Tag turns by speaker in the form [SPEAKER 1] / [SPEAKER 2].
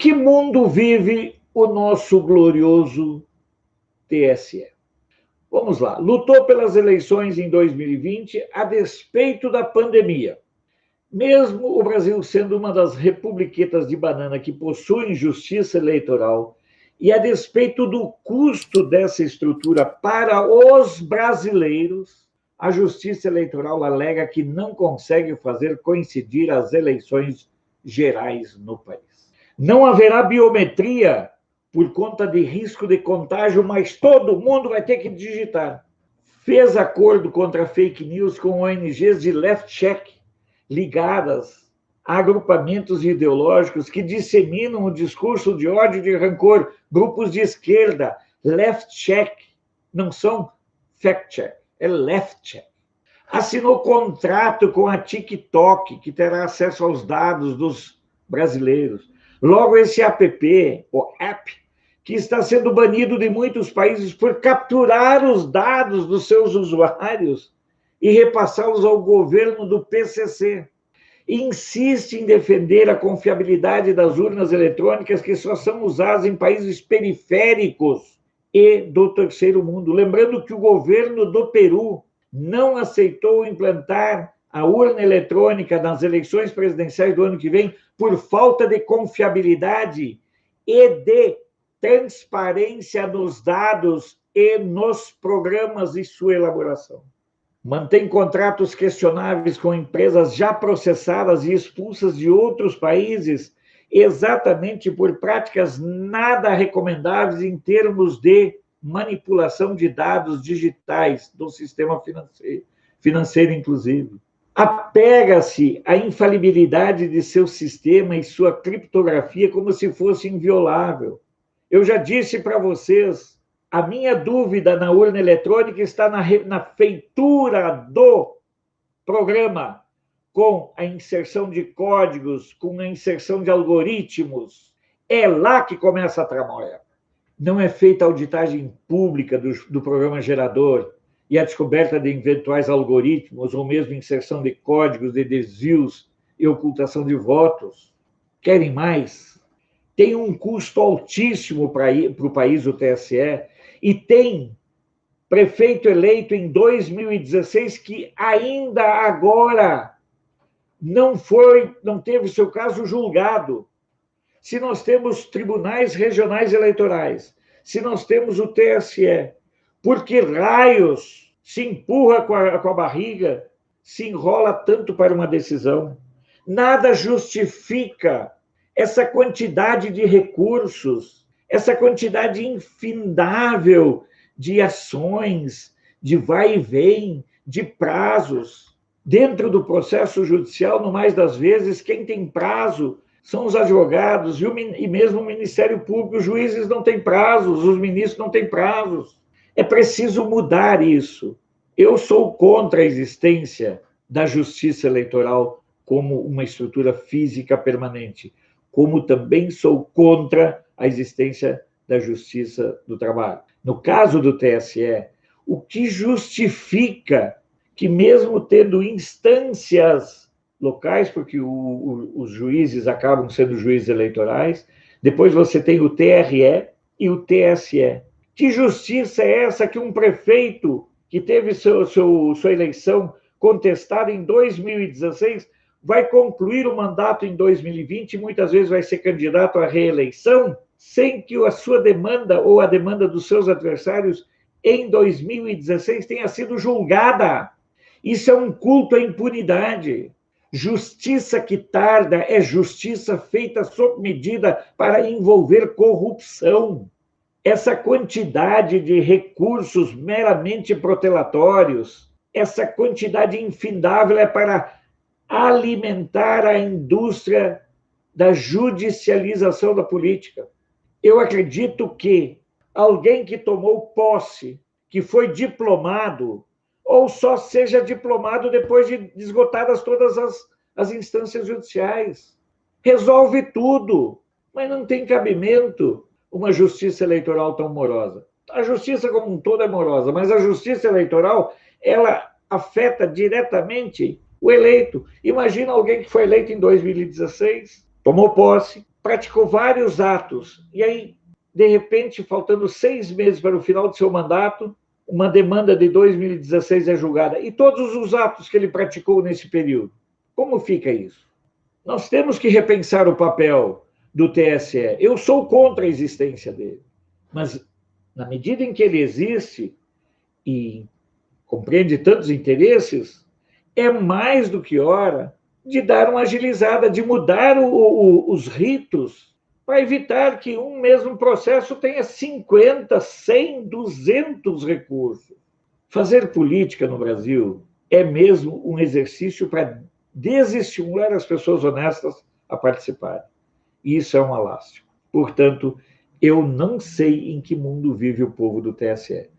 [SPEAKER 1] que mundo vive o nosso glorioso TSE? Vamos lá. Lutou pelas eleições em 2020 a despeito da pandemia. Mesmo o Brasil sendo uma das republiquetas de banana que possuem justiça eleitoral, e a despeito do custo dessa estrutura para os brasileiros, a Justiça Eleitoral alega que não consegue fazer coincidir as eleições gerais no país. Não haverá biometria por conta de risco de contágio, mas todo mundo vai ter que digitar. Fez acordo contra fake news com ONGs de left check, ligadas a agrupamentos ideológicos que disseminam o discurso de ódio e de rancor, grupos de esquerda, left check, não são fact check, é left check. Assinou contrato com a TikTok, que terá acesso aos dados dos brasileiros. Logo, esse app, o app, que está sendo banido de muitos países por capturar os dados dos seus usuários e repassá-los ao governo do PCC. Insiste em defender a confiabilidade das urnas eletrônicas que só são usadas em países periféricos e do terceiro mundo. Lembrando que o governo do Peru não aceitou implantar a urna eletrônica nas eleições presidenciais do ano que vem por falta de confiabilidade e de transparência nos dados e nos programas e sua elaboração. Mantém contratos questionáveis com empresas já processadas e expulsas de outros países, exatamente por práticas nada recomendáveis em termos de manipulação de dados digitais do sistema financeiro inclusive. Apega-se à infalibilidade de seu sistema e sua criptografia como se fosse inviolável. Eu já disse para vocês, a minha dúvida na urna eletrônica está na feitura do programa, com a inserção de códigos, com a inserção de algoritmos. É lá que começa a tramóia. Não é feita a auditagem pública do programa gerador e a descoberta de eventuais algoritmos ou mesmo inserção de códigos de desvios e ocultação de votos. Querem mais? Tem um custo altíssimo para o país, o TSE, e tem prefeito eleito em 2016 que ainda agora não teve seu caso julgado. Se nós temos tribunais regionais eleitorais, se nós temos o TSE, por que raios se empurra com a barriga, se enrola tanto para uma decisão? Nada justifica essa quantidade de recursos, essa quantidade infindável de ações, de vai e vem, de prazos. Dentro do processo judicial, no mais das vezes, quem tem prazo são os advogados e mesmo o Ministério Público. Os juízes não têm prazos, os ministros não têm prazos. É preciso mudar isso. Eu sou contra a existência da justiça eleitoral como uma estrutura física permanente, como também sou contra a existência da justiça do trabalho. No caso do TSE, o que justifica que, mesmo tendo instâncias locais, porque os juízes acabam sendo juízes eleitorais, depois você tem o TRE e o TSE. Que justiça é essa que um prefeito que teve sua eleição contestada em 2016 vai concluir o mandato em 2020 e muitas vezes vai ser candidato à reeleição sem que a sua demanda ou a demanda dos seus adversários em 2016 tenha sido julgada? Isso é um culto à impunidade. Justiça que tarda é justiça feita sob medida para envolver corrupção. Essa quantidade de recursos meramente protelatórios, essa quantidade infindável é para alimentar a indústria da judicialização da política. Eu acredito que alguém que tomou posse, que foi diplomado, ou só seja diplomado depois de esgotadas todas as instâncias judiciais, resolve tudo, mas não tem cabimento uma justiça eleitoral tão morosa. A justiça como um todo é morosa, mas a justiça eleitoral, ela afeta diretamente o eleito. Imagina alguém que foi eleito em 2016, tomou posse, praticou vários atos, e aí, de repente, faltando 6 meses para o final do seu mandato, uma demanda de 2016 é julgada. E todos os atos que ele praticou nesse período. Como fica isso? Nós temos que repensar o papel do TSE. Eu sou contra a existência dele, mas na medida em que ele existe e compreende tantos interesses, é mais do que hora de dar uma agilizada, de mudar os ritos para evitar que um mesmo processo tenha 50, 100, 200 recursos. Fazer política no Brasil é mesmo um exercício para desestimular as pessoas honestas a participarem. E isso é uma lástima. Portanto, eu não sei em que mundo vive o povo do TSE.